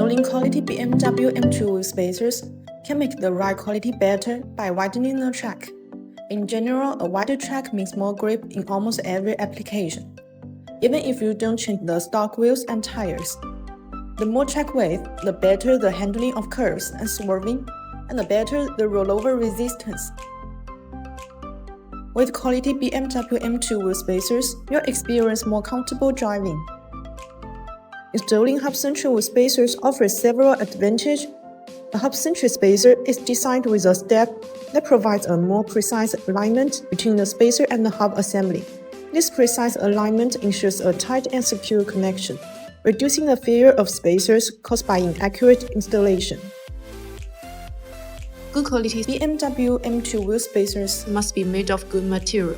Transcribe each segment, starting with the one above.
Installing quality BMW M2 wheel spacers can make the ride quality better by widening the track. In general, a wider track means more grip in almost every application, even if you don't change the stock wheels and tires. The more track width, the better the handling of curves and swerving, and the better the rollover resistance. With quality BMW M2 wheel spacers, you'll experience more comfortable driving. Installing Hub-Centric wheel spacers offers several advantages. A Hub-Centric spacer is designed with a step that provides a more precise alignment between the spacer and the hub assembly. This precise alignment ensures a tight and secure connection, reducing the fear of spacers caused by inaccurate installation. Good quality BMW M2 wheel spacers must be made of good material.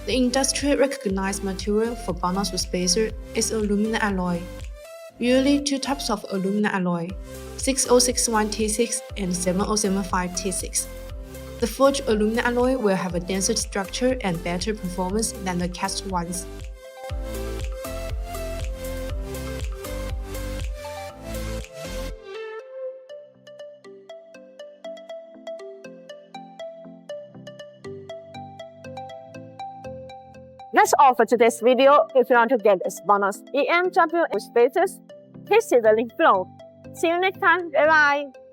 The industry-recognized material for BONOSS wheel spacer is aluminum alloy. Usually two types of aluminum alloy, 6061-T6 and 7075-T6. The forged aluminum alloy will have a denser structure and better performance than the cast ones. That's all for today's video. If you want to get this BONOSS BMW spacers, please see the link below. See you next time. Bye bye.